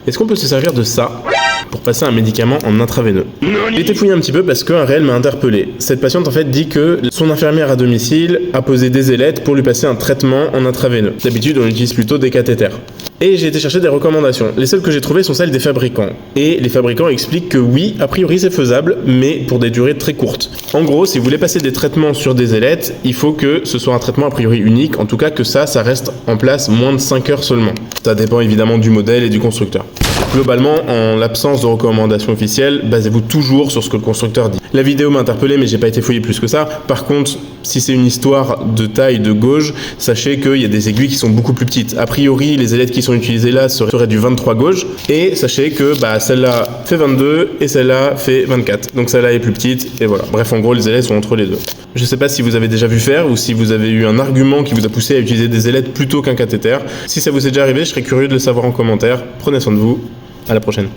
Est-ce qu'on peut se servir de ça pour passer un médicament en intraveineux? J'ai été fouillé un petit peu parce qu'un réel m'a interpellé. Cette patiente en fait dit que son infirmière à domicile a posé des ailettes pour lui passer un traitement en intraveineux. D'habitude on utilise plutôt des cathéters. Et j'ai été chercher des recommandations. Les seules que j'ai trouvées sont celles des fabricants. Et les fabricants expliquent que oui, a priori c'est faisable, mais pour des durées très courtes. En gros, si vous voulez passer des traitements sur des ailettes, il faut que ce soit un traitement a priori unique, en tout cas que ça reste en place moins de 5 heures seulement. Ça dépend évidemment du modèle et du constructeur. Globalement, en l'absence de recommandations officielles, basez-vous toujours sur ce que le constructeur dit. La vidéo m'a interpellé, mais j'ai pas été fouillé plus que ça. Par contre, si c'est une histoire de taille de gauge, sachez qu'il y a des aiguilles qui sont beaucoup plus petites. A priori, les ailettes qui sont utilisées là seraient du 23 gauge. Et sachez que celle-là fait 22 et celle-là fait 24. Donc celle-là est plus petite et voilà. Bref, en gros, les ailettes sont entre les deux. Je sais pas si vous avez déjà vu faire ou si vous avez eu un argument qui vous a poussé à utiliser des ailettes plutôt qu'un cathéter. Si ça vous est déjà arrivé, je serais curieux de le savoir en commentaire. Prenez soin de vous. À la prochaine.